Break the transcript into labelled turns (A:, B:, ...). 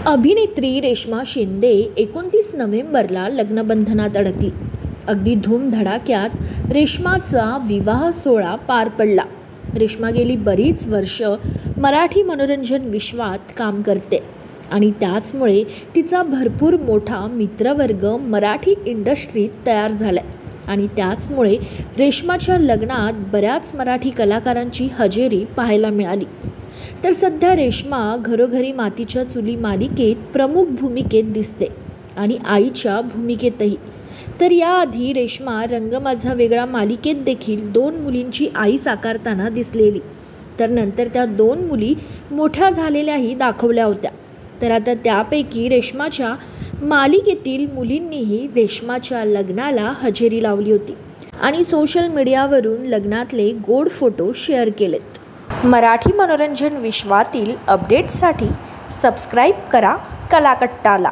A: अभिनेत्री रेश्मा शिंदे 29 नोव्हेंबरला लग्नबंधनात अडकली। अगदी धूमधडाक्यात रेश्माचा विवाह सोहळा पार पडला। रेश्मा गेली बरीच वर्ष मराठी मनोरंजन विश्वात काम करते आणि त्याचमुळे तिचा भरपूर मोठा मित्रवर्ग मराठी इंडस्ट्रीत तयार झालाय आणि त्याचमुळे रेश्माच्या लग्नात बऱ्याच मराठी कलाकारांची हजेरी पाहायला मिळाली। तर सध्या रेश्मा घरोघरी मातीच्या चुली मालिकेत प्रमुख भूमिकेत दिसते आणि आईच्या भूमिकेतही। तर याआधी रेश्मा रंग माझा वेगळा मालिकेत देखील 2 मुलींची आई साकारताना दिसलेली। तर नंतर त्या 2 मुली मोठ्या झालेल्याही दाखवल्या होत्या। तर आता त्यापैकी रेश्माच्या मालिकेतील मुलींनीही रेश्माच्या लग्नाला हजेरी लावली होती आणि सोशल मीडियावरून लग्नातले गोड फोटो शेअर केलेत। मराठी मनोरंजन विश्वातील अपडेट्ससाठी सबस्क्राईब करा कलाकट्टाला।